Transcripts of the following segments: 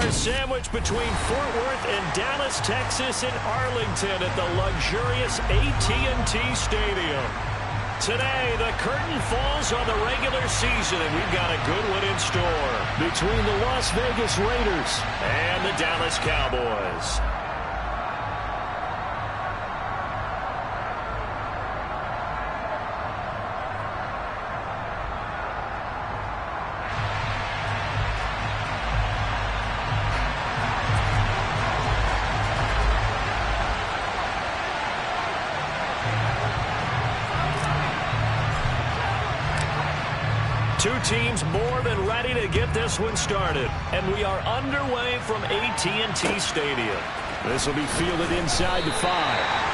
are sandwiched between Fort Worth and Dallas, Texas, and Arlington at the luxurious AT&T Stadium. Today, the curtain falls on the regular season, and we've got a good one in store between the Las Vegas Raiders and the Dallas Cowboys. Two teams more than ready to get this one started. And we are underway from AT&T Stadium. This will be fielded inside the 5.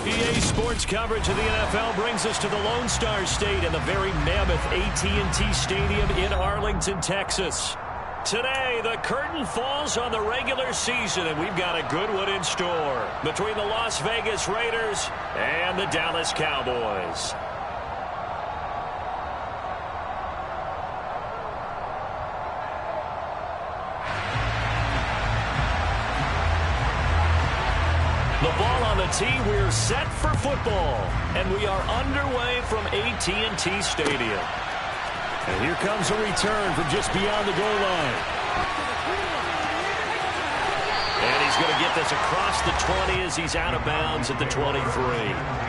EA Sports coverage of the NFL brings us to the Lone Star State and the very mammoth AT&T Stadium in Arlington, Texas. Today, the curtain falls on the regular season, and we've got a good one in store between the Las Vegas Raiders and the Dallas Cowboys. The ball on the tee, we're set for football, and we are underway from AT&T Stadium. And here comes a return from just beyond the goal line. And he's going to get this across the 20 as he's out of bounds at the 23.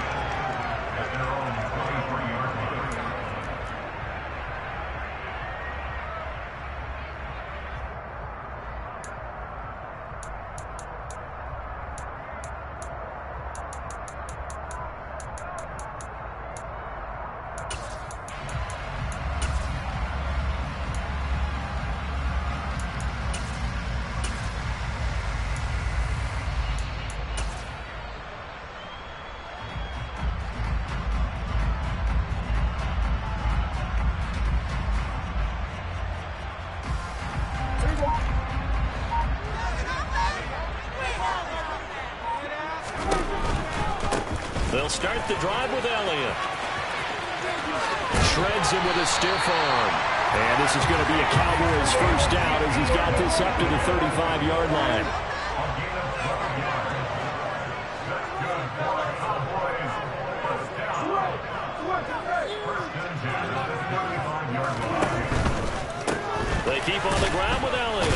the drive with Elliott. Shreds him with a stiff arm. And this is going to be a Cowboys first down as he's got this up to the 35-yard line. They keep on the ground with Elliott.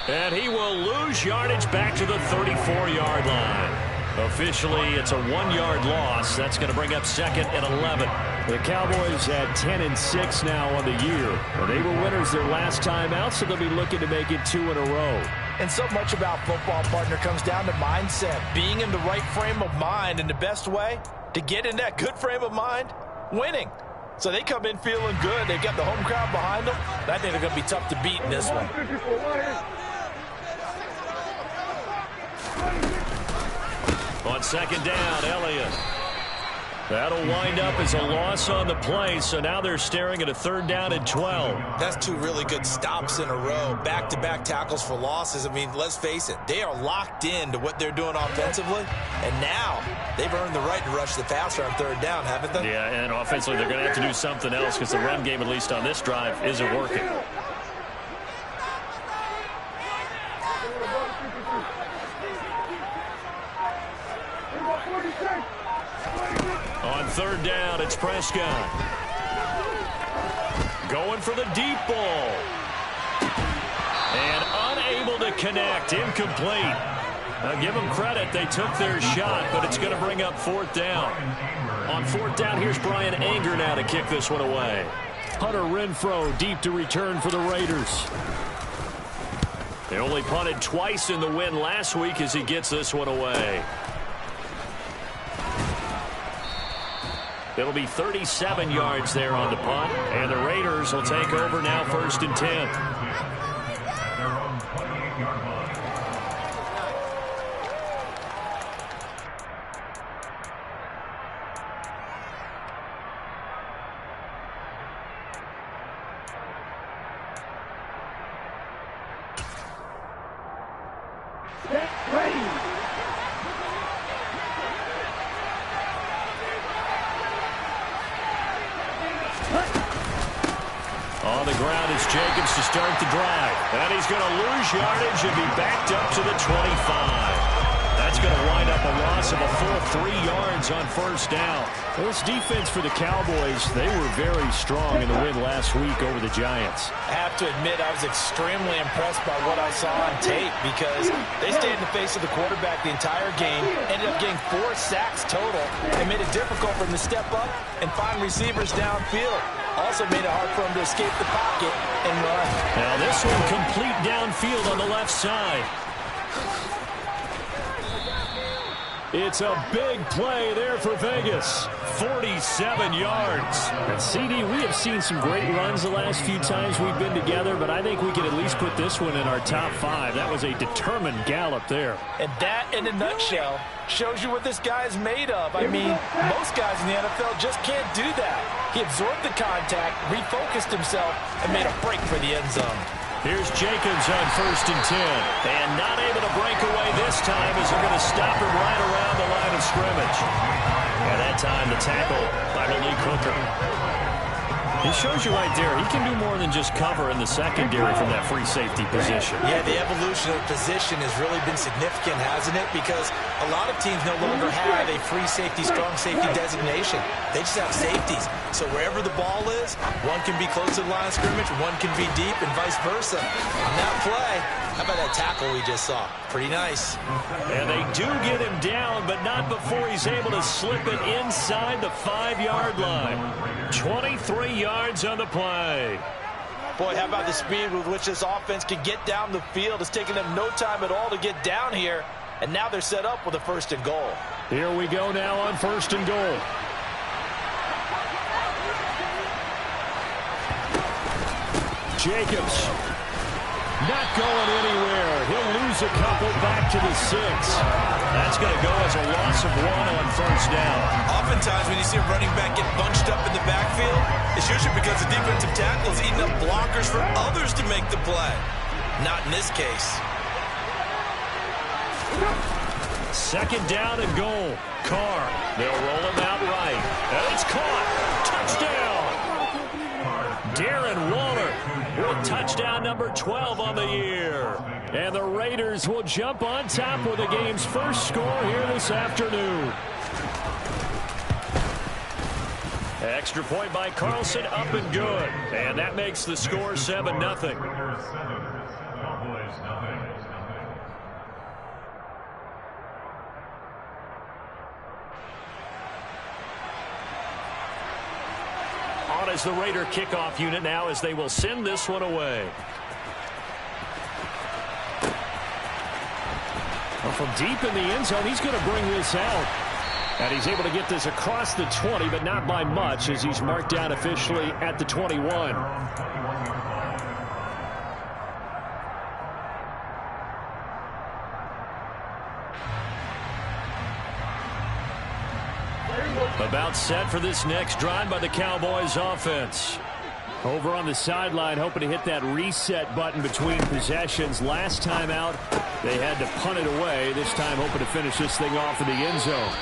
And he will lose yardage back to the 34-yard line. Officially, it's a 1-yard loss. That's going to bring up 2nd and 11. The Cowboys at 10-6 now on the year. They were winners their last time out, so they'll be looking to make it 2 in a row. And so much about football, partner, comes down to mindset. Being in the right frame of mind, and the best way to get in that good frame of mind, winning. So they come in feeling good. They've got the home crowd behind them. I think they're going to be tough to beat in this one. On 2nd down, Elliott. That'll wind up as a loss on the play, so now they're staring at a 3rd down and 12. That's 2 really good stops in a row. Back-to-back tackles for losses. I mean, let's face it, they are locked into what they're doing offensively, and now they've earned the right to rush the passer on 3rd down, haven't they? Yeah, and offensively they're going to have to do something else because the run game, at least on this drive, isn't working. On 3rd down, it's Prescott. Going for the deep ball. And unable to connect. Incomplete. Now give them credit. They took their shot, but it's going to bring up 4th down. On 4th down, here's Brian Anger now to kick this one away. Hunter Renfrow deep to return for the Raiders. They only punted twice in the win last week as he gets this one away. It'll be 37 yards there on the punt, and the Raiders will take over now 1st and 10. On the ground is Jacobs to start the drive. And he's going to lose yardage and be backed up to the 25. That's going to wind up a loss of a full 3 yards on 1st down. Well, this defense for the Cowboys, they were very strong in the win last week over the Giants. I have to admit, I was extremely impressed by what I saw on tape because they stayed in the face of the quarterback the entire game, ended up getting 4 sacks total, and made it difficult for them to step up and find receivers downfield. Also made it hard for him to escape the pocket and run. Now this one complete downfield on the left side. It's a big play there for Vegas. 47 yards. And CD, we have seen some great runs the last few times we've been together, but I think we can at least put this one in our top 5. That was a determined gallop there. And that, in a nutshell, shows you what this guy is made of. I mean, most guys in the NFL just can't do that. He absorbed the contact, refocused himself, and made a break for the end zone. Here's Jacobs on 1st and 10. And not able to break away this time as they're going to stop him right around the line of scrimmage. And that time the tackle by Malik Hooker. He shows you right there, he can do more than just cover in the secondary from that free safety position. Yeah, the evolution of position has really been significant, hasn't it? Because a lot of teams no longer have a free safety, strong safety designation. They just have safeties. So wherever the ball is, one can be close to the line of scrimmage, one can be deep, and vice versa. On that play, how about that tackle we just saw? Pretty nice. And they do get him down, but not before he's able to slip it inside the 5-yard line. 23 yards on the play. Boy, how about the speed with which this offense can get down the field? It's taken them no time at all to get down here, and now they're set up with a 1st and goal. Here we go now on 1st and goal. Jacobs not going anywhere. He'll lose a couple back to the 6. That's going to go as a loss of 1 on 1st down. Oftentimes when you see a running back get bunched up in the backfield, it's usually because the defensive tackle is eating up blockers for others to make the play. Not in this case. second down and goal. Carr, they'll roll him out right. And it's caught. Touchdown. Darren Waller with touchdown number 12 on the year. And the Raiders will jump on top with the game's first score here this afternoon. Extra point by Carlson, up and good. And that makes the score 7-0. On as the Raider kickoff unit now as they will send this one away. Well, from deep in the end zone, he's going to bring this out. And he's able to get this across the 20, but not by much as he's marked down officially at the 21. About set for this next drive by the Cowboys offense. Over on the sideline, hoping to hit that reset button between possessions. Last time out, they had to punt it away. This time, hoping to finish this thing off in the end zone.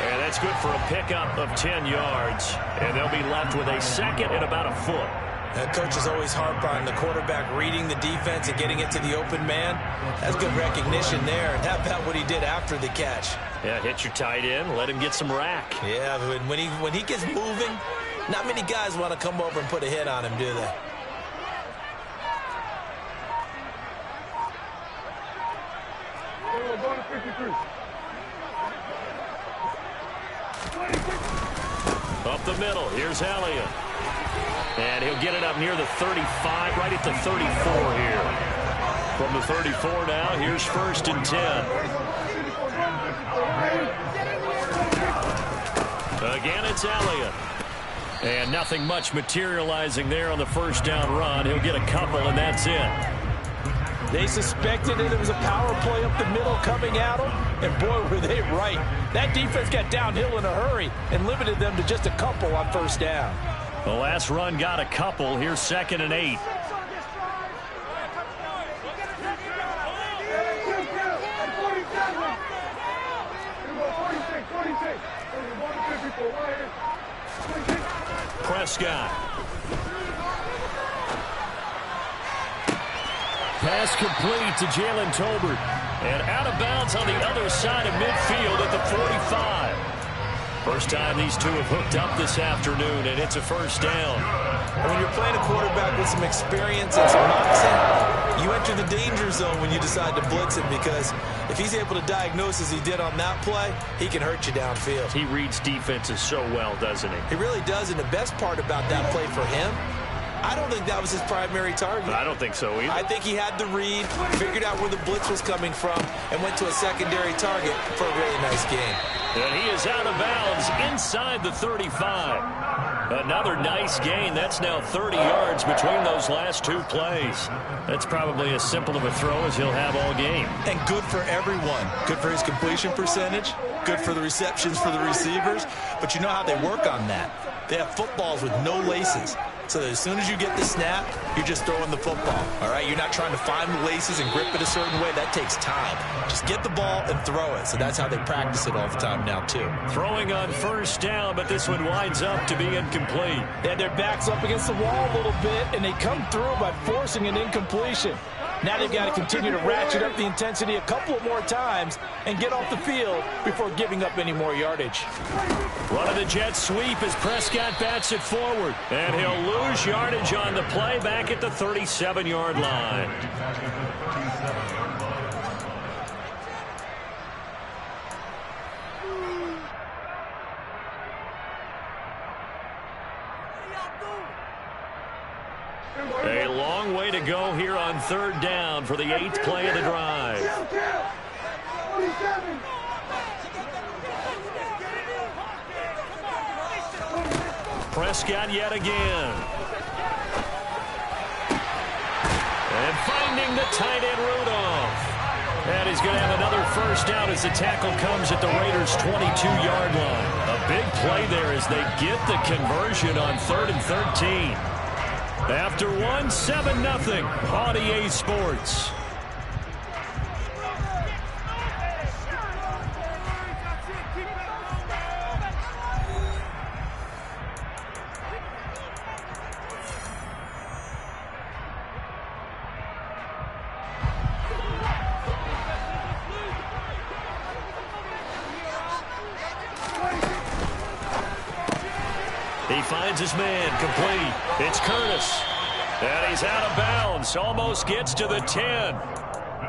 And that's good for a pickup of 10 yards. And they'll be left with a second and about a foot. That coach is always harp on the quarterback reading the defense and getting it to the open man. That's good recognition there. And how about what he did after the catch? Yeah, hit your tight end, let him get some rack. Yeah, when he gets moving, not many guys want to come over and put a hit on him, do they? Up the middle, here's Elliott. And he'll get it up near the 35, right at the 34 here. From the 34 now, here's 1st and 10. Again, it's Elliott. And nothing much materializing there on the first down run. He'll get a couple, and that's it. They suspected it was a power play up the middle coming at them, and boy, were they right. That defense got downhill in a hurry and limited them to just a couple on first down. The last run got a couple. Here's 2nd and 8. Prescott. Pass complete to Jalen Tolbert. And out of bounds on the other side of midfield at the 45. First time these two have hooked up this afternoon, and it's a first down. When you're playing a quarterback with some experience and some moxie, you enter the danger zone when you decide to blitz him, because if he's able to diagnose as he did on that play, he can hurt you downfield. He reads defenses so well, doesn't he? He really does, and the best part about that play for him, I don't think that was his primary target. I don't think so either. I think he had the read, figured out where the blitz was coming from, and went to a secondary target for a really nice game. And he is out of bounds inside the 35. Another nice gain. That's now 30 yards between those last two plays. That's probably as simple of a throw as he'll have all game. And good for everyone. Good for his completion percentage. Good for the receptions for the receivers. But you know how they work on that. They have footballs with no laces. So as soon as you get the snap, you're just throwing the football. All right, you're not trying to find the laces and grip it a certain way. That takes time. Just get the ball and throw it. So that's how they practice it all the time now, too. Throwing on first down, but this one winds up to be incomplete. They had their backs up against the wall a little bit, and they come through by forcing an incompletion. Now they've got to continue to ratchet up the intensity a couple more times and get off the field before giving up any more yardage. Running the jet sweep as Prescott bats it forward. And he'll lose yardage on the play back at the 37-yard line. A long way to go here on third down for the 8th play of the drive. Prescott yet again. And finding the tight end Rudolph. And he's going to have another first down as the tackle comes at the Raiders' 22-yard line. A big play there as they get the conversion on 3rd and 13. After 7-0 on EA Sports. finds his man, complete. It's Curtis. And he's out of bounds, almost gets to the 10.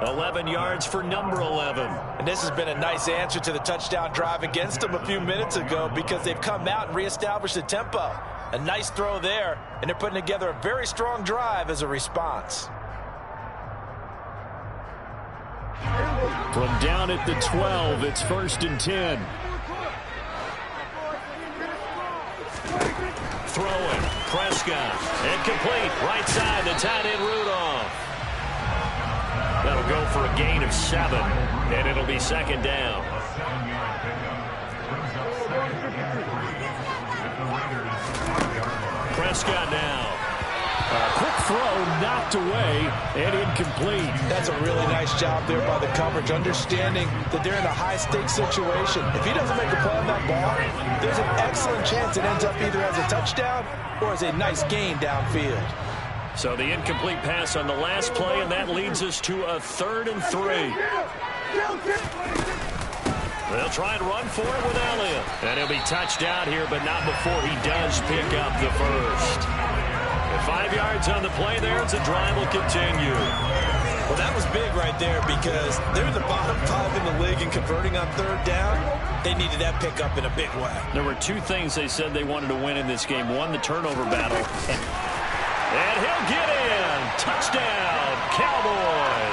11 yards for number 11. And this has been a nice answer to the touchdown drive against them a few minutes ago because they've come out and reestablished the tempo. A nice throw there, and they're putting together a very strong drive as a response. From down at the 12, it's 1st and 10. Throwing, Prescott, incomplete, right side, the tight end Rudolph. That'll go for a gain of 7, and it'll be 2nd down. Prescott now. Quick throw knocked away and incomplete. That's a really nice job there by the coverage, understanding that they're in a high-stakes situation. If he doesn't make a play on that ball, there's an excellent chance it ends up either as a touchdown or as a nice gain downfield. So the incomplete pass on the last play, and that leads us to a 3rd and 3. They'll try and run for it with Elliott. And he'll be touched down here, but not before he does pick up the first. 5 yards on the play there as the drive will continue. Well, that was big right there because they're in the bottom 5 in the league in converting on 3rd down. They needed that pickup in a big way. There were 2 things they said they wanted to win in this game. One, the turnover battle. And he'll get in. Touchdown, Cowboys.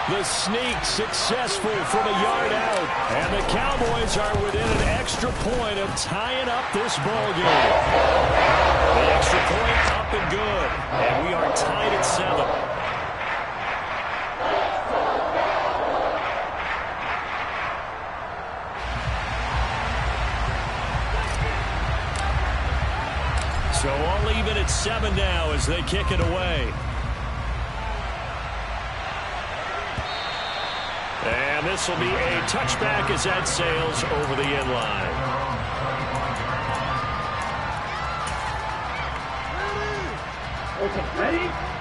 The sneak successful from a yard out. And the Cowboys are within an extra point of tying up this ball game. The extra point up and good. And we are tied at 7. So all even at 7 now as they kick it away. And this will be a touchback as that sails over the end line.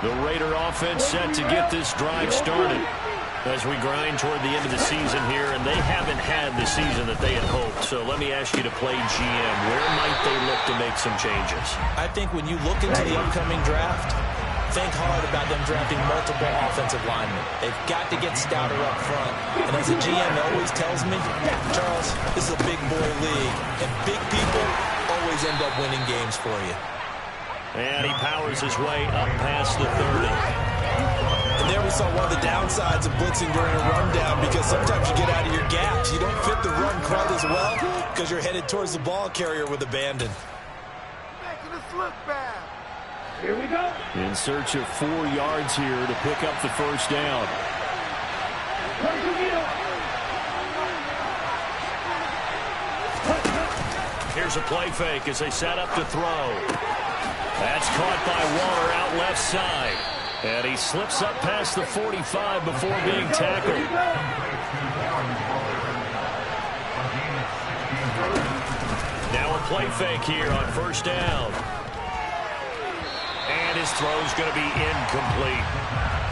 The Raider offense set to get this drive started as we grind toward the end of the season here, and they haven't had the season that they had hoped. So let me ask you to play GM. Where might they look to make some changes? I think when you look into the upcoming draft, think hard about them drafting multiple offensive linemen. They've got to get stouter up front. And as a GM always tells me, Charles, this is a big boy league, and big people always end up winning games for you. And he powers his way up past the 30. And there we saw one of the downsides of blitzing during a rundown, because sometimes you get out of your gaps. You don't fit the run quite as well because you're headed towards the ball carrier with abandon. Back to the slip back. Here we go. In search of 4 yards here to pick up the first down. Here's a play fake as they set up to throw. That's caught by Waller out left side. And he slips up past the 45 before being tackled. Now a play fake here on first down. And his throw's going to be incomplete.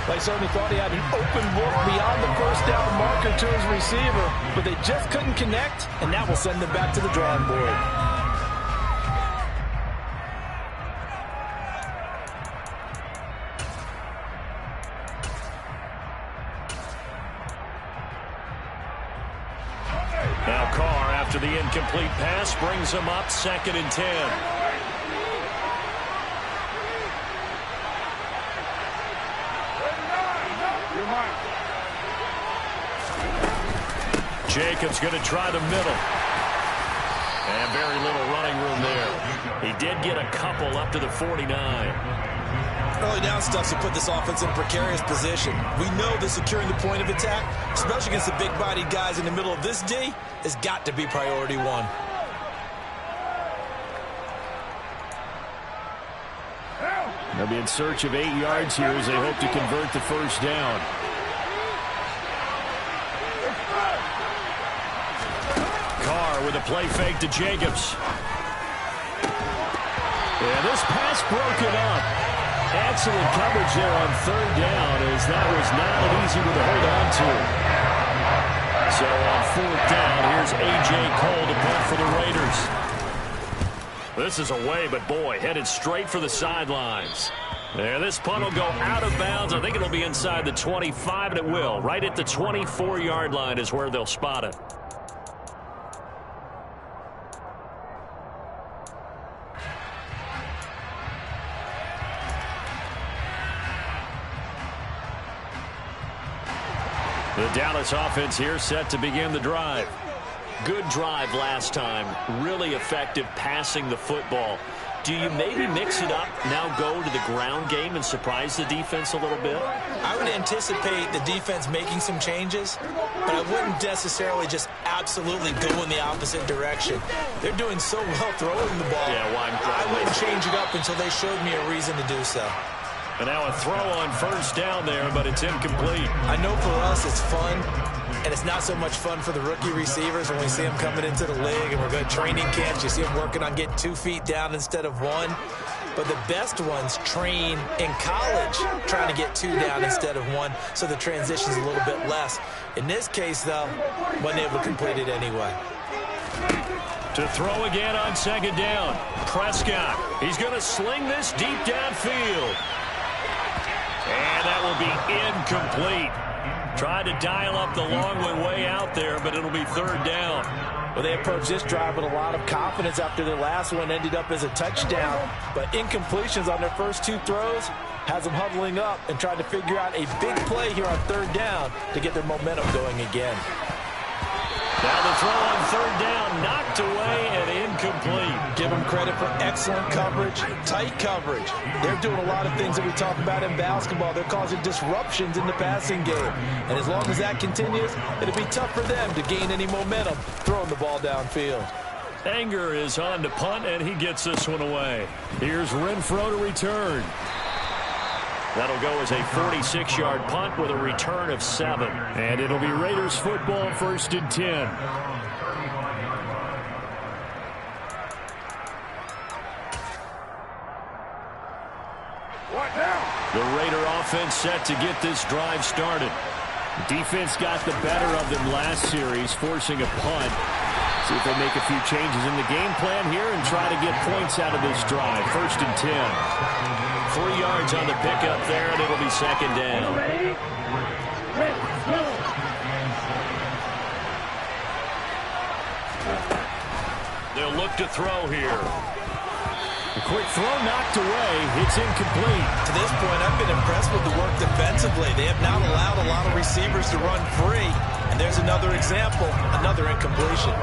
They certainly thought he had an open look beyond the first down marker to his receiver, but they just couldn't connect, and that will send them back to the drawing board. Now Carr, after the incomplete pass, brings him up 2nd and 10. Jacobs going to try the middle. And very little running room there. He did get a couple up to the 49. Early down stuff to put this offense in a precarious position. We know that securing the point of attack, especially against the big-bodied guys in the middle of this D, has got to be priority 1. They'll be in search of 8 yards here as they hope to convert the first down. Carr with a play fake to Jacobs. And this pass broken up. Excellent coverage there on 3rd down, as that was not an easy one to hold on to. So on 4th down, here's A.J. Cole to punt for the Raiders. This is away, but boy, headed straight for the sidelines. There, this punt will go out of bounds. I think it'll be inside the 25, and it will. Right at the 24-yard line is where they'll spot it. The Dallas offense here set to begin the drive. Good drive last time. Really effective passing the football. Do you maybe mix it up, now go to the ground game and surprise the defense a little bit? I would anticipate the defense making some changes, but I wouldn't necessarily just absolutely go in the opposite direction. They're doing so well throwing the ball. Yeah, well, I wouldn't change it up until they showed me a reason to do so. And now a throw on first down there, but it's incomplete. I know for us it's fun, and it's not so much fun for the rookie receivers when we see them coming into the league and we're going to training camps. You see them working on getting 2 feet down instead of 1. But the best ones train in college trying to get 2 down instead of 1, so the transition's a little bit less. In this case, though, wasn't able to complete it anyway. To throw again on second down. Prescott. He's going to sling this deep downfield. And that will be incomplete. Tried to dial up the long one way out there, but it'll be third down. Well, they approached this drive with a lot of confidence after their last one ended up as a touchdown. But incompletions on their first 2 throws has them huddling up and trying to figure out a big play here on third down to get their momentum going again. Now the throw on third down, knocked away and incomplete. Give them credit for excellent coverage, tight coverage. They're doing a lot of things that we talk about in basketball. They're causing disruptions in the passing game. And as long as that continues, it'll be tough for them to gain any momentum throwing the ball downfield. Anger is on to punt, and he gets this one away. Here's Renfro to return. That'll go as a 46-yard punt with a return of 7. And it'll be Raiders football, 1st and 10. What now? The Raider offense set to get this drive started. Defense got the better of them last series, forcing a punt. See if they make a few changes in the game plan here and try to get points out of this drive. 1st and 10. 3 yards on the pickup there, and it'll be second down. They'll look to throw here. A quick throw knocked away. It's incomplete. To this point, I've been impressed with the work defensively. They have not allowed a lot of receivers to run free. And there's another example, another incompletion.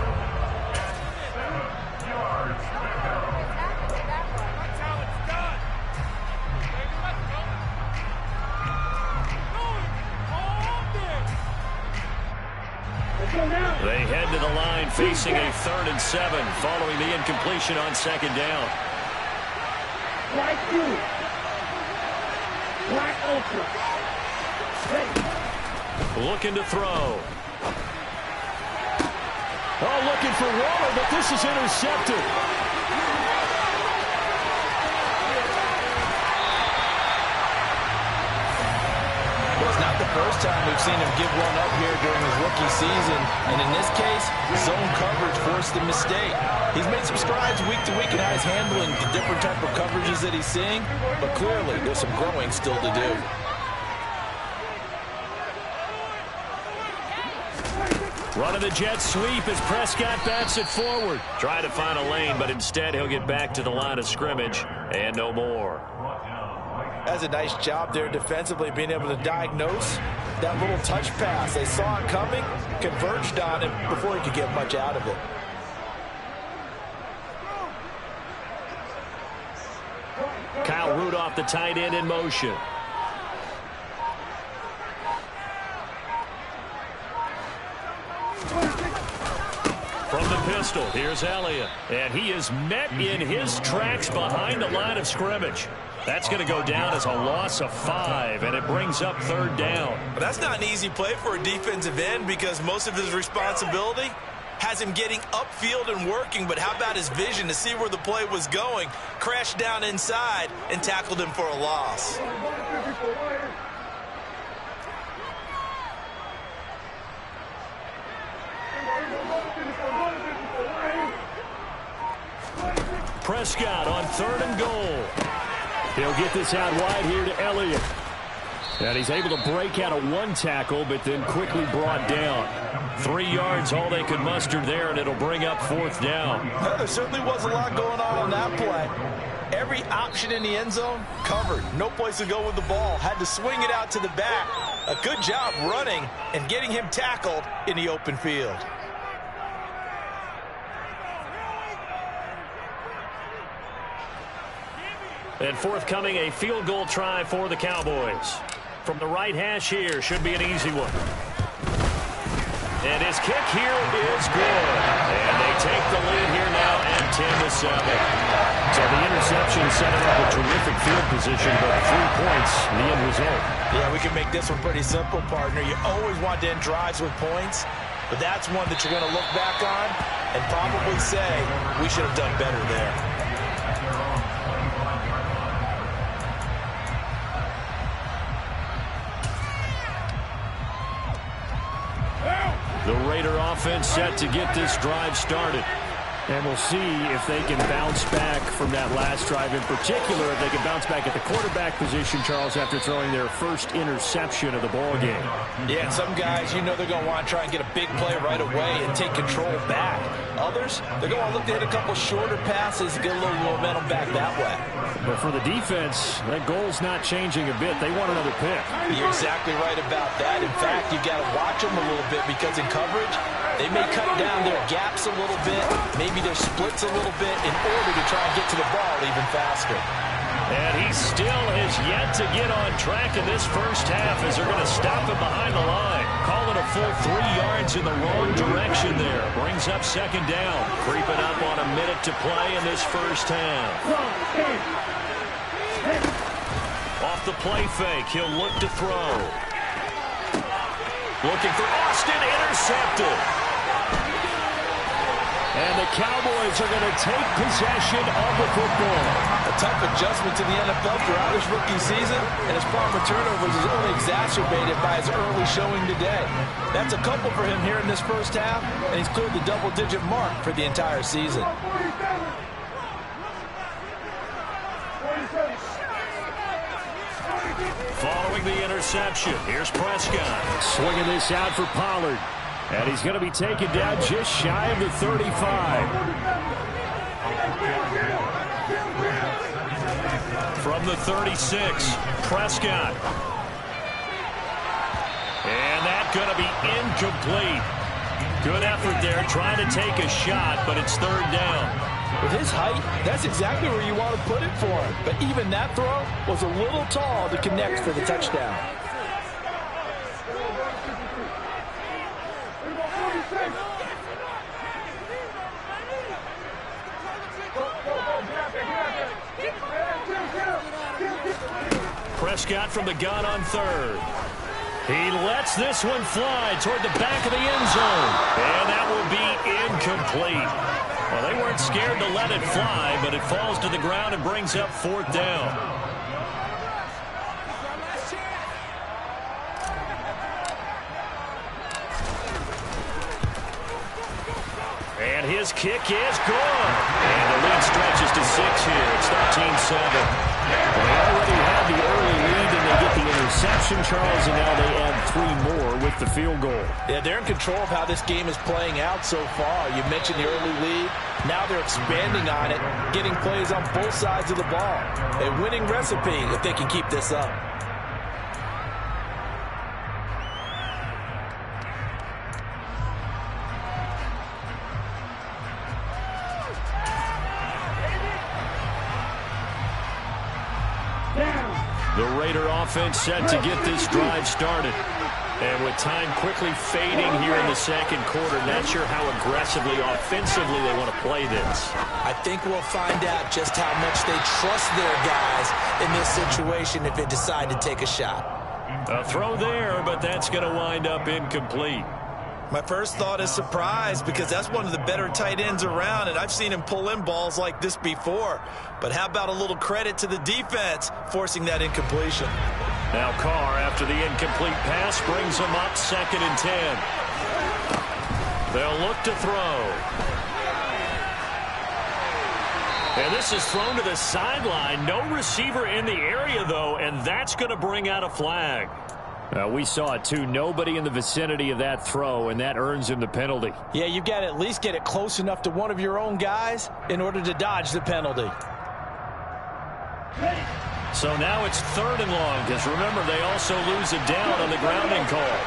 They head to the line facing a 3rd and 7 following the incompletion on second down. Looking to throw. Oh, looking for Waller, but this is intercepted. It's not the first time we've seen him give one up here during his rookie season. And in this case, zone coverage forced the mistake. He's made some strides week to week in how he's handling the different type of coverages that he's seeing. But clearly, there's some growing still to do. Running the jet sweep as Prescott bats it forward. Try to find a lane, but instead he'll get back to the line of scrimmage and no more. That's a nice job there defensively, being able to diagnose that little touch pass. They saw it coming, converged on it before he could get much out of it. Kyle Rudolph, the tight end, in motion. From the pistol, here's Elliott. And he is met in his tracks behind the line of scrimmage. That's going to go down as a loss of 5, and it brings up 3rd down. But that's not an easy play for a defensive end because most of his responsibility has him getting upfield and working, but how about his vision to see where the play was going, crashed down inside, and tackled him for a loss. Prescott on 3rd and goal. He'll get this out wide here to Elliott. And he's able to break out of one tackle, but then quickly brought down. 3 yards, all they could muster there, and it'll bring up 4th down. Well, there certainly was a lot going on that play. Every option in the end zone covered. No place to go with the ball. Had to swing it out to the back. A good job running and getting him tackled in the open field. And forthcoming, a field goal try for the Cowboys. From the right hash here, should be an easy one. And his kick here is good. And they take the lead here now at 10-7. So the interception set up a terrific field position, but 3 points, the end result. Yeah, we can make this one pretty simple, partner. You always want to end drives with points, but that's one that you're going to look back on and probably say, we should have done better there. The Raider offense set to get this drive started. And we'll see if they can bounce back from that last drive. In particular, if they can bounce back at the quarterback position, Charles, after throwing their first interception of the ball game. Yeah, some guys, you know they're going to want to try and get a big play right away and take control back. Others, they're going to look to hit a couple shorter passes and get a little momentum back that way. But for the defense, that goal's not changing a bit. They want another pick. You're exactly right about that. In fact, you've got to watch them a little bit because in coverage, they may cut down their gaps a little bit, maybe their splits a little bit in order to try and get to the ball even faster. And he still has yet to get on track in this first half as they're going to stop him behind the line. Call it a full 3 yards in the wrong direction there. Brings up 2nd down. Creeping up on a minute to play in this first half. Off the play fake, he'll look to throw. Looking for Austin, intercepted. And the Cowboys are going to take possession of the football. A tough adjustment to the NFL throughout his rookie season, and his problem with turnovers is only exacerbated by his early showing today. That's a couple for him here in this first half, and he's cleared the double-digit mark for the entire season. Following the interception, here's Prescott. Swinging this out for Pollard. And he's going to be taken down just shy of the 35. From the 36, Prescott. And that's going to be incomplete. Good effort there, trying to take a shot, but it's 3rd down. With his height, that's exactly where you want to put it for him. But even that throw was a little tall to connect for the touchdown. Prescott from the gun on 3rd. He lets this one fly toward the back of the end zone. And that will be incomplete. Well, they weren't scared to let it fly, but it falls to the ground and brings up 4th down. And his kick is good. And the lead stretches to 6 here. It's 13-7. They already had the early lead, and they get the interception, Charles, and now they add 3 more with the field goal. Yeah, they're in control of how this game is playing out so far. You mentioned the early lead. Now they're expanding on it, getting plays on both sides of the ball. A winning recipe if they can keep this up. The Raider offense set to get this drive started. And with time quickly fading here in the second quarter, not sure how aggressively, offensively they want to play this. I think we'll find out just how much they trust their guys in this situation if they decide to take a shot. A throw there, but that's going to wind up incomplete. My first thought is surprise because that's one of the better tight ends around, and I've seen him pull in balls like this before. But how about a little credit to the defense forcing that incompletion? Now Carr, after the incomplete pass, brings him up 2nd and 10. They'll look to throw. And this is thrown to the sideline. No receiver in the area, though, and that's going to bring out a flag. We saw it, too. Nobody in the vicinity of that throw, and that earns him the penalty. Yeah, you've got to at least get it close enough to one of your own guys in order to dodge the penalty. So now it's 3rd and long, because remember, they also lose it down on the grounding call.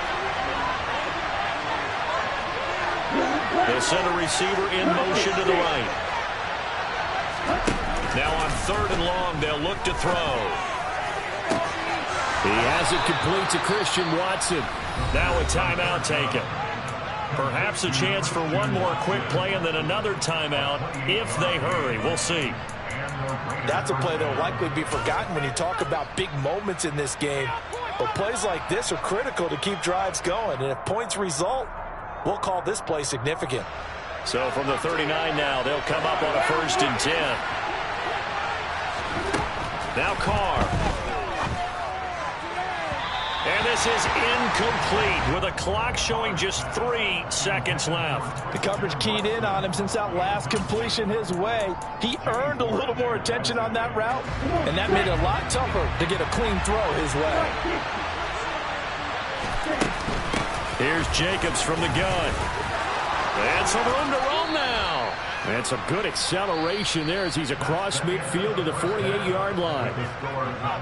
They'll send a receiver in motion to the right. Now on 3rd and long, they'll look to throw. He has it complete to Christian Watson. Now a timeout taken. Perhaps a chance for one more quick play and then another timeout if they hurry. We'll see. That's a play that will likely be forgotten when you talk about big moments in this game. But plays like this are critical to keep drives going. And if points result, we'll call this play significant. So from the 39 now, they'll come up on a 1st and 10. Now Carr. And this is incomplete with a clock showing just 3 seconds left. The coverage keyed in on him since that last completion his way. He earned a little more attention on that route, and that made it a lot tougher to get a clean throw his way. Here's Jacobs from the gun. And some room to roam now. And some good acceleration there as he's across midfield to the 48-yard line.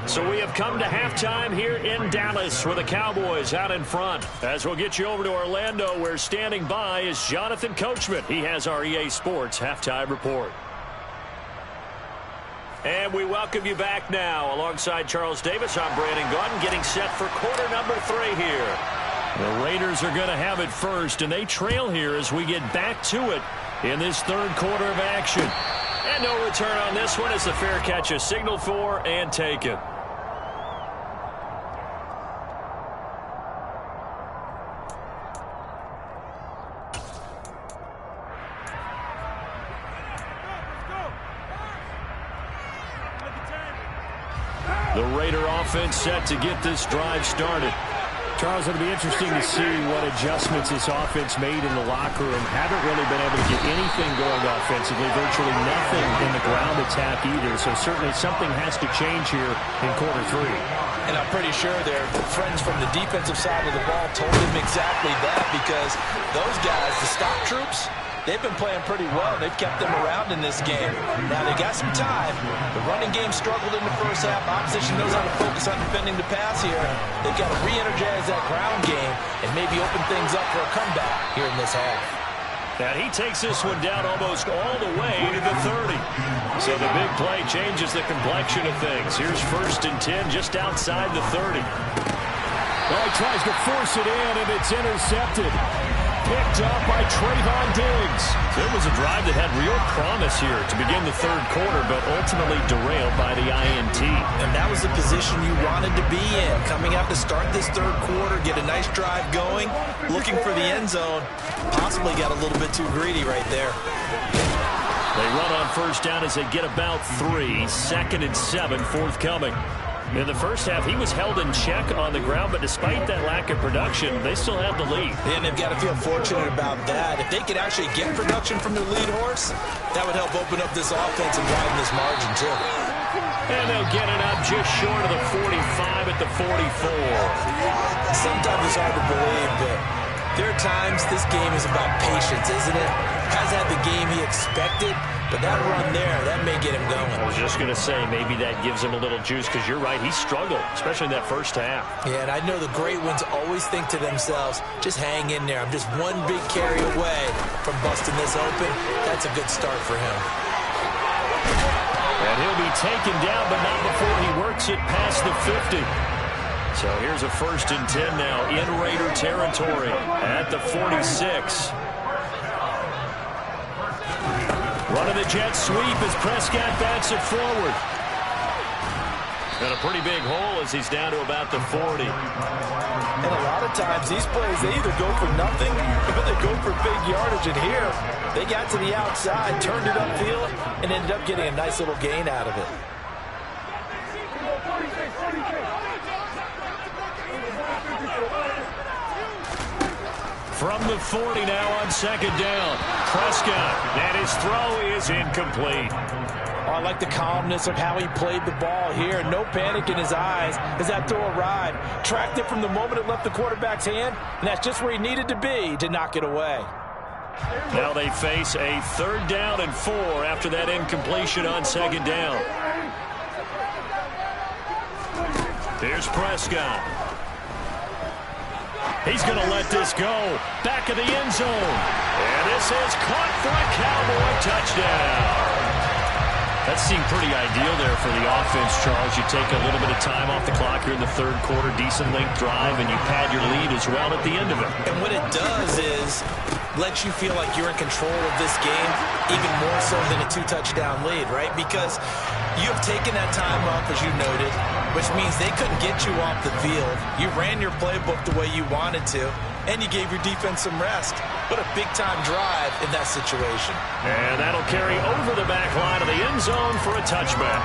So we have come to halftime here in Dallas with the Cowboys out in front. As we'll get you over to Orlando, where standing by is Jonathan Coachman. He has our EA Sports halftime report. And we welcome you back now. Alongside Charles Davis, I'm Brandon Gaudin, getting set for quarter number 3 here. The Raiders are going to have it first, and they trail here as we get back to it in this 3rd quarter of action. And no return on this one as the fair catch is signaled for and taken. The Raider offense set to get this drive started. Charles, it'll be interesting to see what adjustments this offense made in the locker room. Haven't really been able to get anything going offensively, virtually nothing in the ground attack either. So certainly something has to change here in quarter 3. And I'm pretty sure their friends from the defensive side of the ball told him exactly that, because those guys, the stock troops, they've been playing pretty well. They've kept them around in this game. Now, they got some time. The running game struggled in the first half. Opposition knows how to focus on defending the pass here. They've got to re-energize that ground game and maybe open things up for a comeback here in this half. And he takes this one down almost all the way to the 30. So the big play changes the complexion of things. Here's 1st and 10 just outside the 30. Well, he tries to force it in, and it's intercepted. Picked up by Trayvon Diggs. So it was a drive that had real promise here to begin the 3rd quarter, but ultimately derailed by the INT. And that was the position you wanted to be in. Coming out to start this 3rd quarter, get a nice drive going, looking for the end zone. Possibly got a little bit too greedy right there. They run on 1st down as they get about 3. 2nd and 7 forthcoming. In the first half, he was held in check on the ground, but despite that lack of production, they still have the lead. And they've got to feel fortunate about that. If they could actually get production from their lead horse, that would help open up this offense and widen this margin, too. And they'll get it up just short of the 45 at the 44. Sometimes it's hard to believe, but there are times this game is about patience, isn't it? Has had the game he expected, but that run there, that may get him going. I was just going to say, maybe that gives him a little juice, because you're right, he struggled, especially in that first half. Yeah, and I know the great ones always think to themselves, just hang in there. I'm just one big carry away from busting this open. That's a good start for him. And he'll be taken down, but not before he works it past the 50. So here's a 1st and 10 now in Raider territory at the 46. Running the jet sweep as Prescott bats it forward. And a pretty big hole as he's down to about the 40. And a lot of times these plays, they either go for nothing or they go for big yardage. And here, they got to the outside, turned it upfield, and ended up getting a nice little gain out of it. From the 40 now on 2nd down. Prescott, and his throw is incomplete. Oh, I like the calmness of how he played the ball here. No panic in his eyes as that throw arrived. Tracked it from the moment it left the quarterback's hand, and that's just where he needed to be to knock it away. Now they face a 3rd down and 4 after that incompletion on 2nd down. Here's Prescott. He's going to let this go. Back of the end zone. And this is caught for a Cowboy touchdown. That seemed pretty ideal there for the offense, Charles. You take a little bit of time off the clock here in the 3rd quarter, decent length drive, and you pad your lead as well at the end of it. And what it does is let you feel like you're in control of this game even more so than a 2-touchdown lead, right? Because you have taken that time off, as you noted, which means they couldn't get you off the field. You ran your playbook the way you wanted to, and you gave your defense some rest. What a big-time drive in that situation. And that'll carry over the back line of the end zone for a touchback.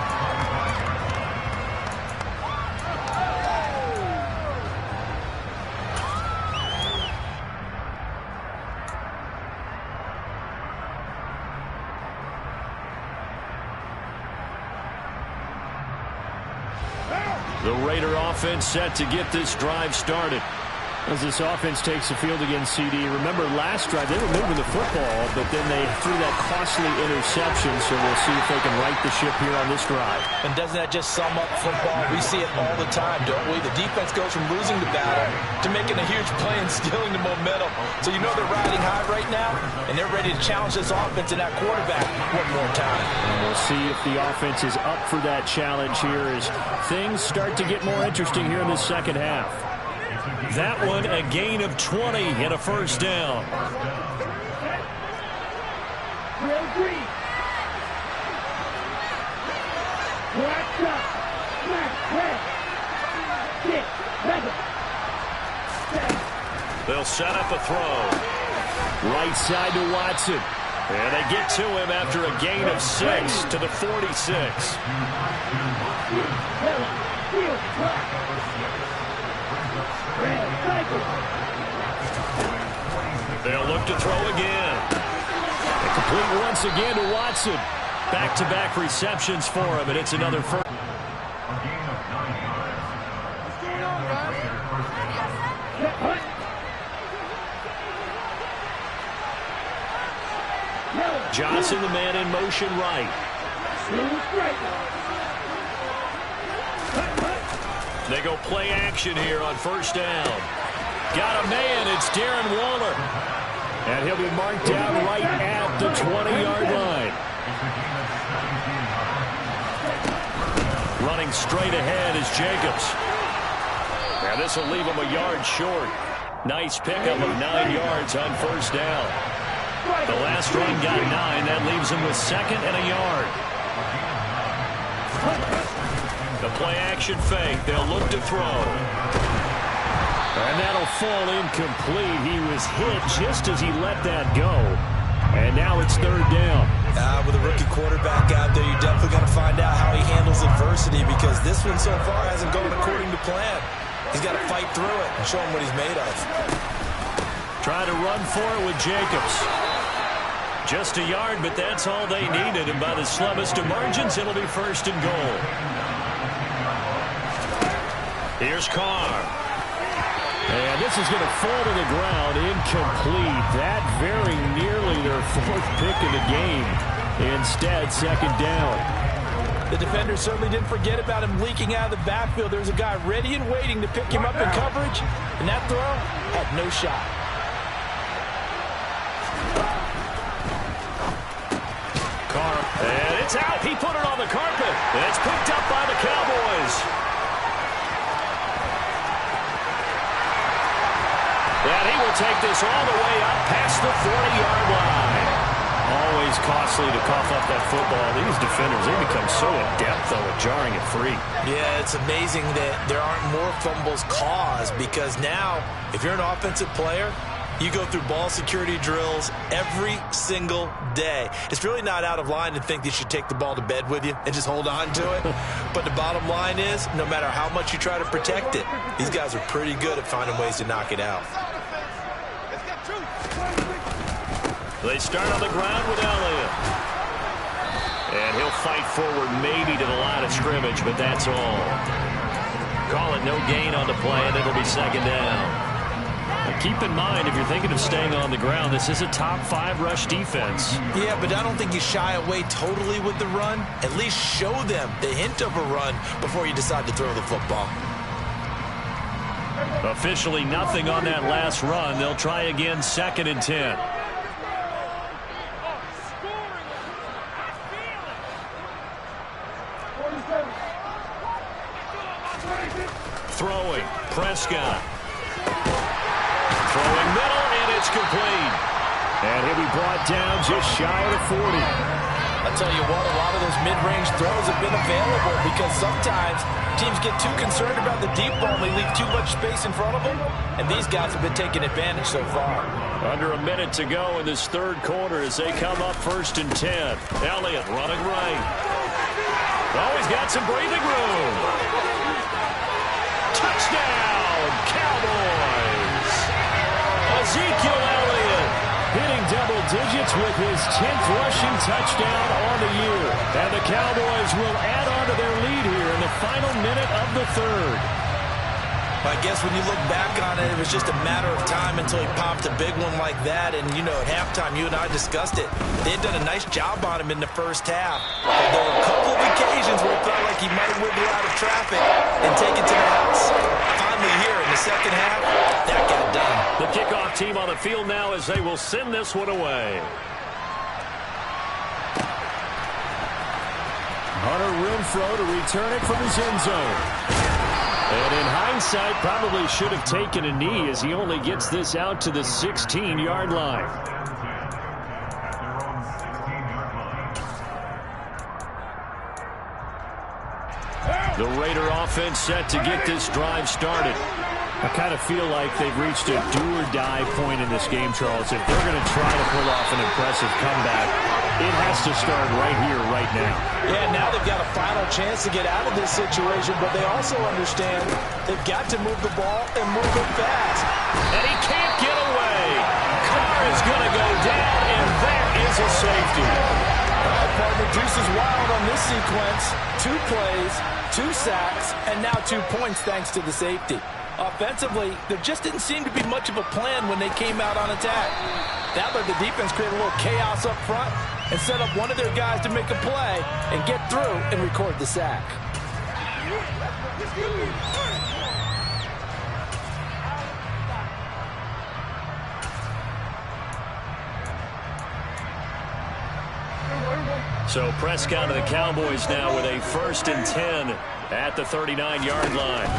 The Raider offense set to get this drive started. As this offense takes the field against CD. Remember last drive, they were moving the football, but then they threw that costly interception, so we'll see if they can right the ship here on this drive. And doesn't that just sum up football? We see it all the time, don't we? The defense goes from losing the battle to making a huge play and stealing the momentum. So you know they're riding high right now, and they're ready to challenge this offense and that quarterback one more time. And we'll see if the offense is up for that challenge here as things start to get more interesting here in the 2nd half. That one, a gain of 20 and a 1st down. They'll set up a throw. Right side to Watson. And they get to him after a gain of 6 to the 46. They'll look to throw again. And complete once again to Watson. Back-to-back receptions for him, and it's another first. Johnson, the man in motion right. They go play action here on 1st down. Got a man, it's Darren Waller. And he'll be marked down right at the 20-yard line. Running straight ahead is Jacobs. Now this will leave him a yard short. Nice pickup of 9 yards on 1st down. The last run got 9. That leaves him with 2nd and a yard. The play-action fake. They'll look to throw. And that'll fall incomplete. He was hit just as he let that go. And now it's 3rd down. With a rookie quarterback out there, you're definitely going to find out how he handles adversity because this one so far hasn't gone according to plan. He's got to fight through it and show him what he's made of. Try to run for it with Jacobs. Just a yard, but that's all they needed. And by the slimmest of margins, it'll be 1st and goal. Here's Carr. And this is going to fall to the ground, incomplete. That very nearly their 4th pick in the game. Instead, 2nd down. The defender certainly didn't forget about him leaking out of the backfield. There's a guy ready and waiting to pick him up in coverage, and that throw had no shot. Carr, and it's out. He put it on the carpet, and it's picked up by the Cowboys. And he will take this all the way up past the 40-yard line. Always costly to cough up that football. These defenders, they become so adept, though, at jarring it free. Yeah, it's amazing that there aren't more fumbles caused because now, if you're an offensive player, you go through ball security drills every single day. It's really not out of line to think that you should take the ball to bed with you and just hold on to it. But the bottom line is, no matter how much you try to protect it, these guys are pretty good at finding ways to knock it out. They start on the ground with Elliott. And he'll fight forward maybe to the line of scrimmage, but that's all. Call it no gain on the play, and it'll be second down. Now keep in mind, if you're thinking of staying on the ground, this is a top 5 rush defense. Yeah, but I don't think you shy away totally with the run. At least show them the hint of a run before you decide to throw the football. Officially nothing on that last run. They'll try again, 2nd and 10. Throwing, Prescott. Throwing middle, and it's complete. And he'll be brought down just shy of the 40. I'll tell you what, a lot of those mid-range throws have been available because sometimes teams get too concerned about the deep ball and they leave too much space in front of them, and these guys have been taking advantage so far. Under a minute to go in this third quarter as they come up 1st and 10. Elliott running right. Oh, he's got some breathing room. Touchdown, Cowboys! Ezekiel Elliott hitting double digits with his 10th rushing touchdown on the year. And the Cowboys will add on to their lead here in the final minute of the third. I guess when you look back on it, it was just a matter of time until he popped a big one like that. And, you know, at halftime, you and I discussed it. They had done a nice job on him in the first half. But there were a couple of occasions where it felt like he might wiggle out of traffic and take it to the house. Finally here in the second half, that got done. The kickoff team on the field now as they will send this one away. Hunter Renfrow to return it from his end zone. And in hindsight, probably should have taken a knee as he only gets this out to the 16-yard line. The Raider offense set to get this drive started. I kind of feel like they've reached a do-or-die point in this game, Charles. If they're going to try to pull off an impressive comeback, it has to start right here, right now. Yeah, now they've got a final chance to get out of this situation, but they also understand they've got to move the ball and move it fast. And he can't get away. Carr is going to go down, and that is a safety. All right, partner, juice is wild on this sequence. 2 plays, 2 sacks, and now 2 points thanks to the safety. Offensively, there just didn't seem to be much of a plan when they came out on attack. That let the defense create a little chaos up front and set up one of their guys to make a play and get through and record the sack. So Prescott of the Cowboys now with a 1st and 10 at the 39-yard line.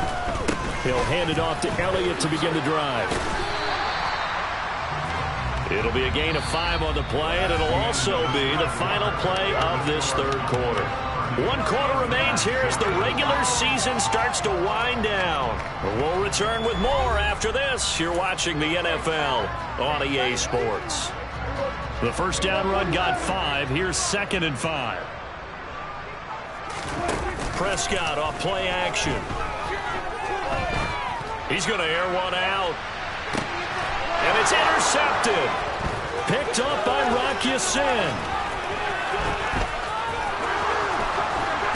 He'll hand it off to Elliott to begin the drive. It'll be a gain of 5 on the play, and it'll also be the final play of this third quarter. 1 quarter remains here as the regular season starts to wind down. We'll return with more after this. You're watching the NFL on EA Sports. The first down run got 5. Here's 2nd and 5. Prescott off play action. He's going to air one out. And it's intercepted. Picked up by Rock Ya-Sin.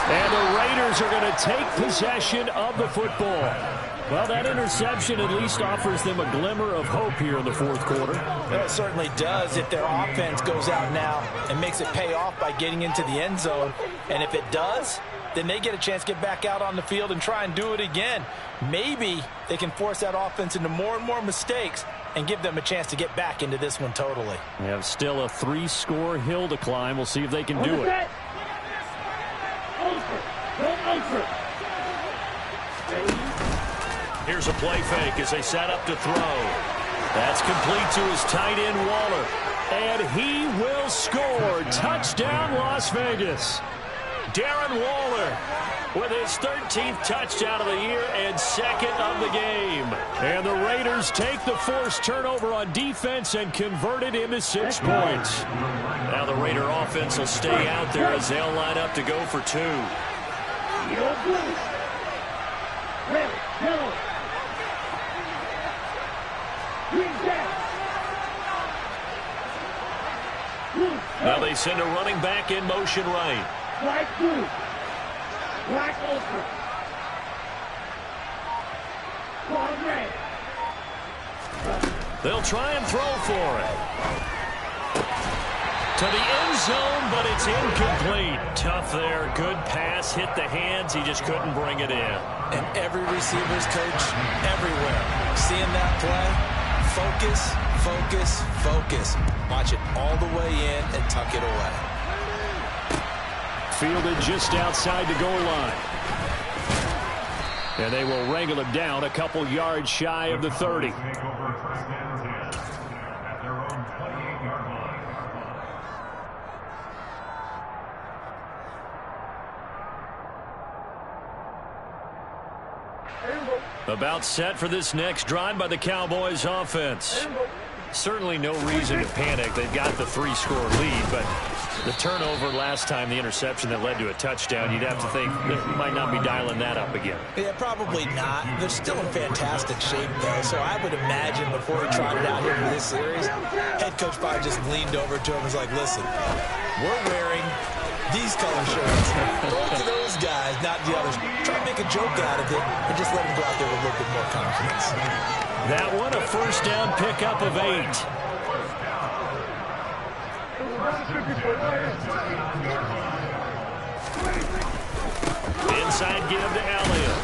And the Raiders are going to take possession of the football. Well, that interception at least offers them a glimmer of hope here in the fourth quarter. Well, it certainly does if their offense goes out now and makes it pay off by getting into the end zone. And if it does, then they get a chance to get back out on the field and try and do it again. Maybe they can force that offense into more and more mistakes and give them a chance to get back into this one totally. They have still a 3-score hill to climb. We'll see if they can do it. Here's a play fake as they set up to throw. That's complete to his tight end, Waller. And he will score. Touchdown, Las Vegas. Darren Waller with his 13th touchdown of the year and 2nd of the game. And the Raiders take the forced turnover on defense and convert it into 6 points. Now the Raider offense will stay out there as they'll line up to go for 2. Now they send a running back in motion right. Right two. Right open. One red. They'll try and throw for it. To the end zone, but it's incomplete. Tough there. Good pass. Hit the hands. He just couldn't bring it in. And every receiver's coach everywhere. Seeing that play, focus, focus, focus. Watch it all the way in and tuck it away. Fielded just outside the goal line. And they will wrangle him down a couple yards shy of the 30. About set for this next drive by the Cowboys offense. Certainly no reason to panic. They've got the 3-score lead, but the turnover last time, the interception that led to a touchdown, you'd have to think they might not be dialing that up again. Yeah, probably not. They're still in fantastic shape, though, so I would imagine before he trotted out here for this series, head coach probably just leaned over to him and was like, listen, we're wearing these color shirts. Go to those guys, not the others. Try to make a joke out of it and just let them go out there with a little bit more confidence. That one, a first down pickup of 8. Inside give to Elliott.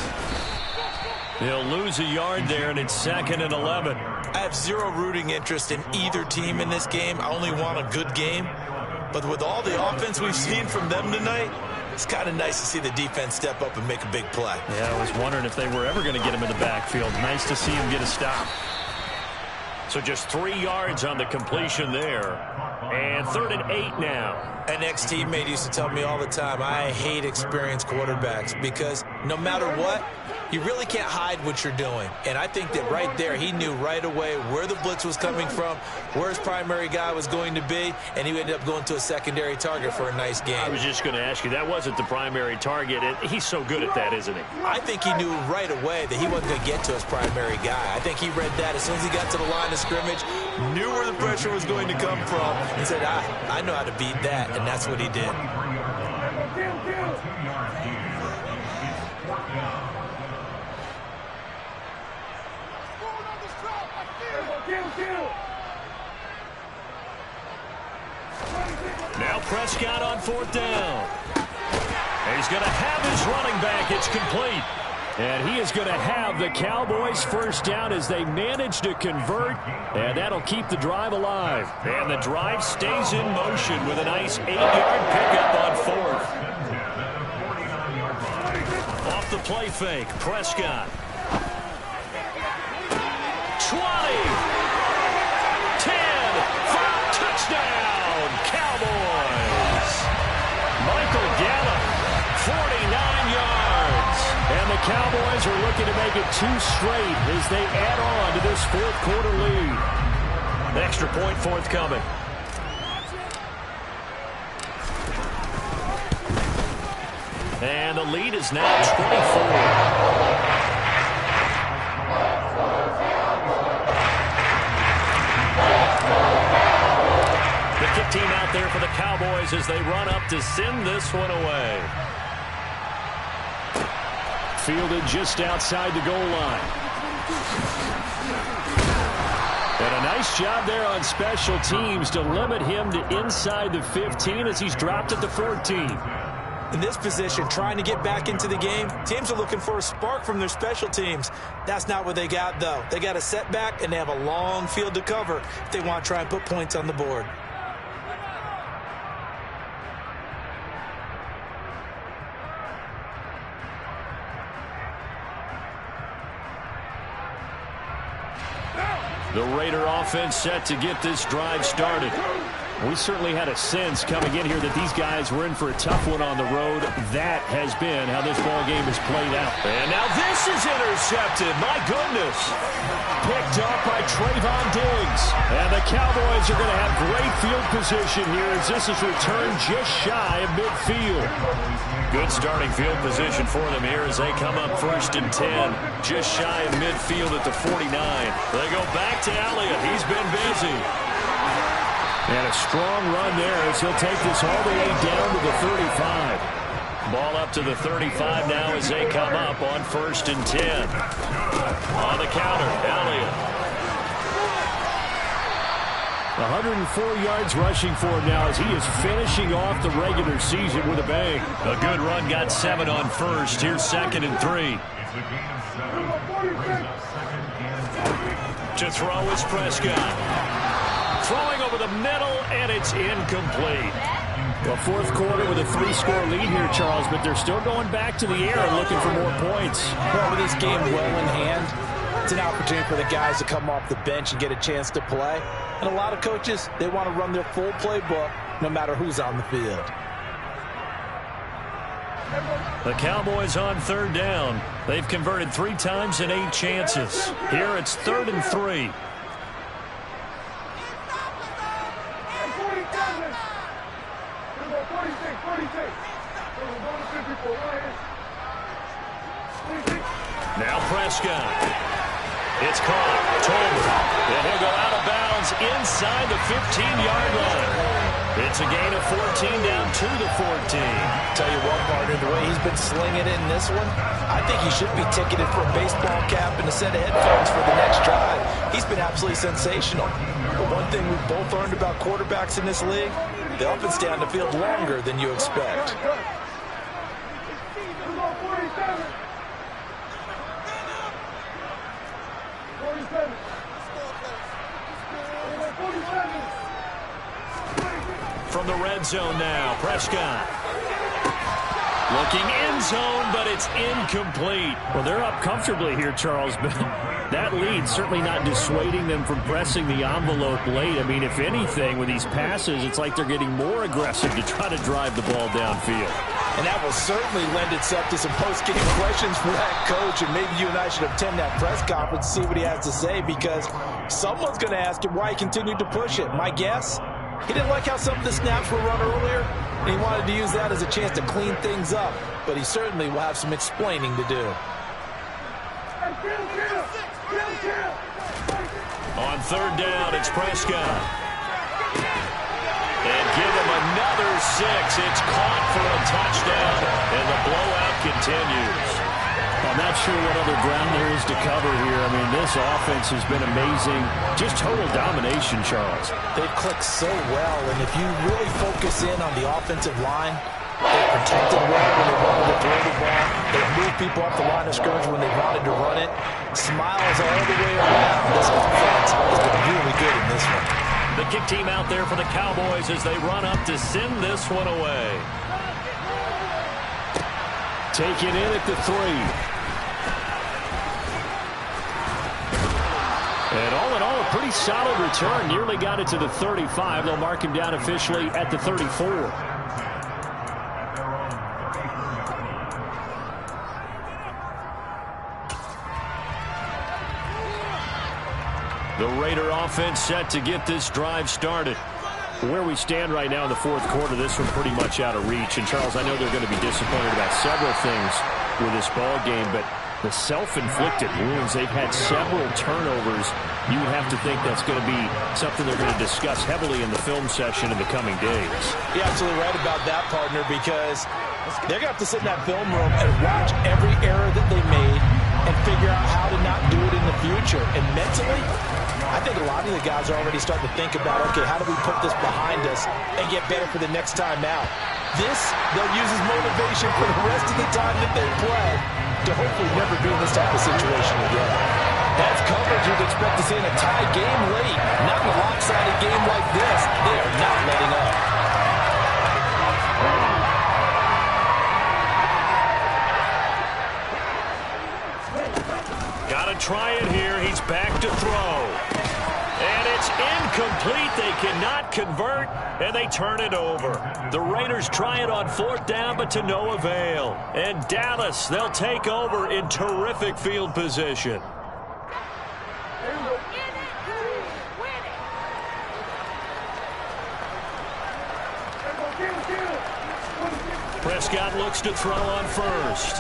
He'll lose a yard there, and it's 2nd and 11. I have zero rooting interest in either team in this game. I only want a good game. But with all the offense we've seen from them tonight, it's kind of nice to see the defense step up and make a big play. Yeah, I was wondering if they were ever going to get him in the backfield. Nice to see him get a stop. So just 3 yards on the completion there. And 3rd and 8 now. An ex-teammate used to tell me all the time, I hate experienced quarterbacks because no matter what, you really can't hide what you're doing. And I think that right there, he knew right away where the blitz was coming from, where his primary guy was going to be, and he ended up going to a secondary target for a nice game. I was just going to ask you, that wasn't the primary target. He's so good at that, isn't he? I think he knew right away that he wasn't going to get to his primary guy. I think he read that as soon as he got to the line of scrimmage, knew where the pressure was going to come from, and said, I know how to beat that, and that's what he did. Now Prescott on 4th down. He's going to have his running back. It's complete. And he is going to have the Cowboys first down as they manage to convert. And that'll keep the drive alive. And the drive stays in motion with a nice 8-yard pickup on 4th. Off the play fake, Prescott. 20. 10. 5. Touchdown, Cowboys. Michael Gallup, 49 yards. And the Cowboys are looking to make it 2 straight as they add on to this 4th quarter lead. The extra point forthcoming. And the lead is now 24. The kick team out there for the Cowboys as they run up to send this one away. Fielded just outside the goal line. And a nice job there on special teams to limit him to inside the 15 as he's dropped at the 14. In this position, trying to get back into the game, teams are looking for a spark from their special teams. That's not what they got, though. They got a setback, and they have a long field to cover if they want to try and put points on the board. The Raider offense set to get this drive started. We certainly had a sense coming in here that these guys were in for a tough one on the road. That has been how this ball game has played out. And now this is intercepted. My goodness. Picked up by Trayvon Diggs. And the Cowboys are going to have great field position here as this is returned just shy of midfield. Good starting field position for them here as they come up 1st and 10. Just shy of midfield at the 49. They go back to Elliott. He's been busy. And a strong run there as he'll take this all the way down to the 35. Ball up to the 35 now as they come up on 1st and 10. On the counter, Elliott. 104 yards rushing for him now as he is finishing off the regular season with a bang. A good run, got 7 on 1st. Here's 2nd and 3. To throw is Prescott. Throwing over the middle, and it's incomplete. Well, 4th quarter with a 3-score lead here, Charles, but they're still going back to the air and looking for more points. Well, with this game well in hand, it's an opportunity for the guys to come off the bench and get a chance to play. And a lot of coaches, they want to run their full playbook no matter who's on the field. The Cowboys on 3rd down. They've converted 3 times in 8 chances. Here it's 3rd and 3. Now Prescott. It's caught. Tolbert. And he'll go out of bounds inside the 15-yard line. It's a gain of 14 down to the 14. Tell you what, partner, the way he's been slinging it in this one, I think he should be ticketed for a baseball cap and a set of headphones for the next drive. He's been absolutely sensational. But one thing we've both learned about quarterbacks in this league, they often stay on the field longer than you expect. From the red zone now, Prescott. Looking end zone, but it's incomplete. Well, they're up comfortably here, Charles, but that lead certainly not dissuading them from pressing the envelope late. I mean, if anything, with these passes, it's like they're getting more aggressive to try to drive the ball downfield. And that will certainly lend itself to some post-game questions for that coach, and maybe you and I should attend that press conference and see what he has to say, because someone's going to ask him why he continued to push it. My guess? He didn't like how some of the snaps were run earlier, and he wanted to use that as a chance to clean things up. But he certainly will have some explaining to do. On 3rd down, it's Prescott. And give him another 6. It's caught for a touchdown, and the blowout continues. I'm not sure what other ground there is to cover here. I mean, this offense has been amazing. Just total domination, Charles. They've clicked so well, and if you really focus in on the offensive line, they protected well when they wanted to throw the ball. They moved people off the line of scrimmage when they wanted to run it. Smiles all the way around. This offense has been really good in this one. The kick team out there for the Cowboys as they run up to send this one away. Taken in at the 3. And all in all, a pretty solid return. Nearly got it to the 35. They'll mark him down officially at the 34. The Raider offense set to get this drive started. Where we stand right now in the 4th quarter, this one pretty much out of reach. And, Charles, I know they're going to be disappointed about several things with this ball game, but the self-inflicted wounds, they've had several turnovers. You would have to think that's going to be something they're going to discuss heavily in the film session in the coming days. You're absolutely right about that, partner, because they're going to have to sit in that film room and watch every error that they made and figure out how to not do it in the future. And mentally, I think a lot of the guys are already starting to think about, okay, how do we put this behind us and get better for the next time out? This, they'll use as motivation for the rest of the time that they play to hopefully never be in this type of situation again. That's coverage you'd expect to see in a tie game late. Not in a lopsided game like this. They are not letting up. Got to try it here. He's back to throw. And it's incomplete. They cannot convert, and they turn it over. The Raiders try it on 4th down, but to no avail. And Dallas, they'll take over in terrific field position. Prescott looks to throw on 1st.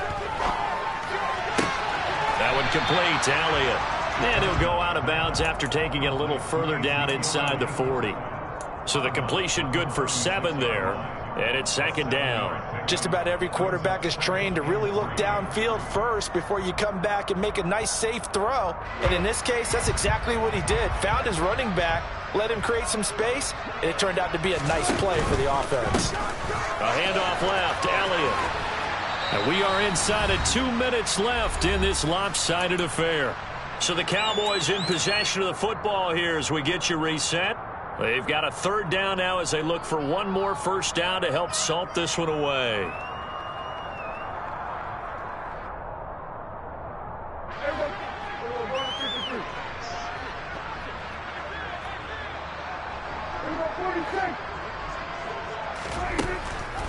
That one complete to Elliott. And he'll go out of bounds after taking it a little further down inside the 40. So the completion good for 7 there, and it's second down. Just about every quarterback is trained to really look downfield first before you come back and make a nice, safe throw. And in this case, that's exactly what he did. Found his running back, let him create some space, and it turned out to be a nice play for the offense. A handoff left, Elliott. And we are inside of 2 minutes left in this lopsided affair. So the Cowboys in possession of the football here as we get you reset. They've got a 3rd down now as they look for one more first down to help salt this one away.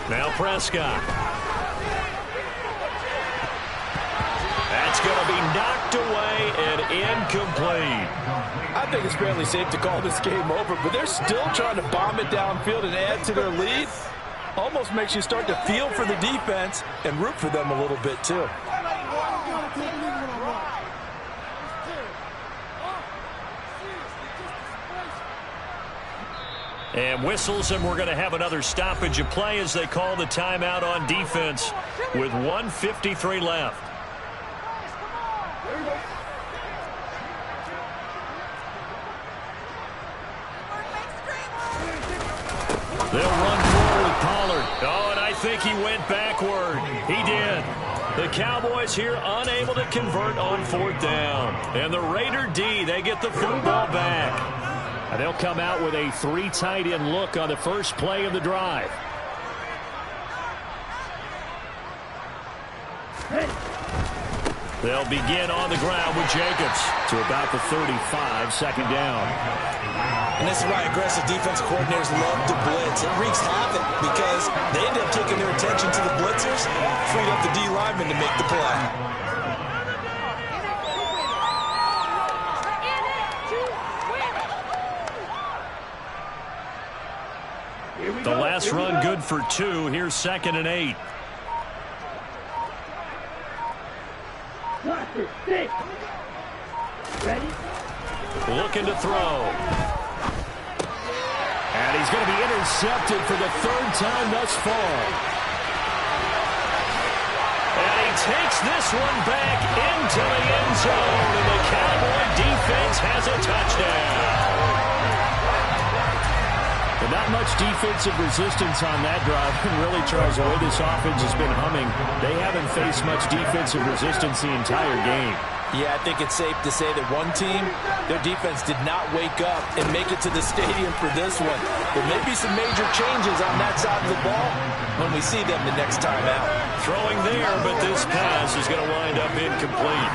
Now Prescott. That's going to be knocked away and incomplete. I think it's fairly safe to call this game over, but they're still trying to bomb it downfield and add to their lead. Almost makes you start to feel for the defense and root for them a little bit too. And whistles, and we're going to have another stoppage of play as they call the timeout on defense with 1:53 left. They'll run forward with Pollard. Oh, and I think he went backward. He did. The Cowboys here unable to convert on 4th down. And the Raider D, they get the football back. And they'll come out with a 3 tight end look on the first play of the drive. They'll begin on the ground with Jacobs to about the 35, 2nd down. And this is why aggressive defensive coordinators love to blitz. It wreaks havoc because they end up taking their attention to the blitzers, freed up the D lineman to make the play. The last run good for 2. Here's 2nd and 8. Ready? Looking to throw. And he's going to be intercepted for the 3rd time thus far. And he takes this one back into the end zone. And the Cowboy defense has a touchdown. But not much defensive resistance on that drive. And really, Charles, the way this offense has been humming, they haven't faced much defensive resistance the entire game. Yeah, I think it's safe to say that one team, their defense did not wake up and make it to the stadium for this one. There may be some major changes on that side of the ball when we see them the next time out. Throwing there, but this pass is going to wind up incomplete.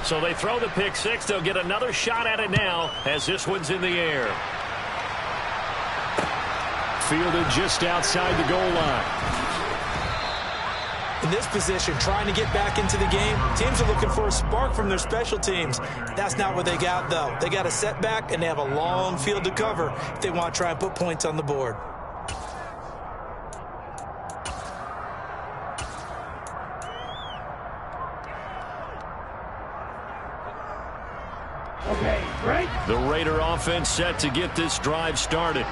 So they throw the pick 6. They'll get another shot at it now as this one's in the air. Fielded just outside the goal line. In this position, trying to get back into the game, teams are looking for a spark from their special teams. That's not what they got, though. They got a setback, and they have a long field to cover if they want to try and put points on the board. Okay, break. The Raider offense set to get this drive started.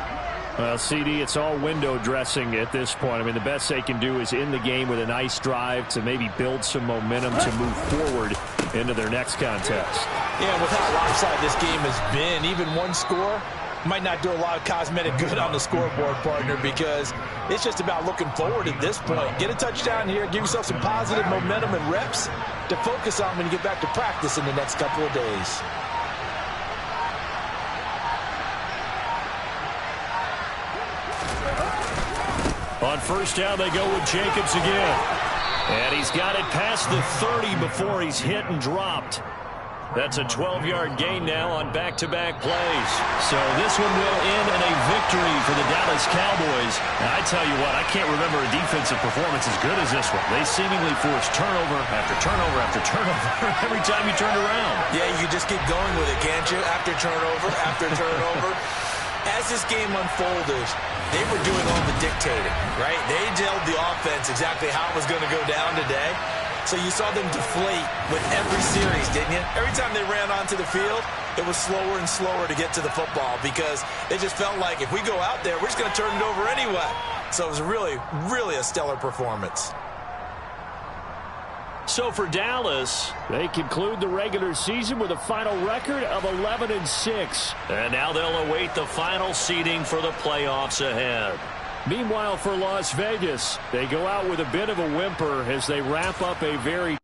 Well, CD, it's all window dressing at this point. I mean, the best they can do is in the game with a nice drive to maybe build some momentum to move forward into their next contest. Yeah, with how lopsided this game has been, even one score might not do a lot of cosmetic good on the scoreboard, partner, because it's just about looking forward at this point. Get a touchdown here, give yourself some positive momentum and reps to focus on when you get back to practice in the next couple of days. On first down, they go with Jacobs again. And he's got it past the 30 before he's hit and dropped. That's a 12-yard gain now on back-to-back plays. So this one will end in a victory for the Dallas Cowboys. And I tell you what, I can't remember a defensive performance as good as this one. They seemingly forced turnover after turnover after turnover every time you turned around. Yeah, you just keep going with it, can't you? After turnover. As this game unfolded, they were doing all the dictating, right? They told the offense exactly how it was going to go down today. So you saw them deflate with every series, didn't you? Every time they ran onto the field, it was slower and slower to get to the football because it just felt like if we go out there, we're just going to turn it over anyway. So it was really, really a stellar performance. So for Dallas, they conclude the regular season with a final record of 11-6. And now they'll await the final seeding for the playoffs ahead. Meanwhile, for Las Vegas, they go out with a bit of a whimper as they wrap up a very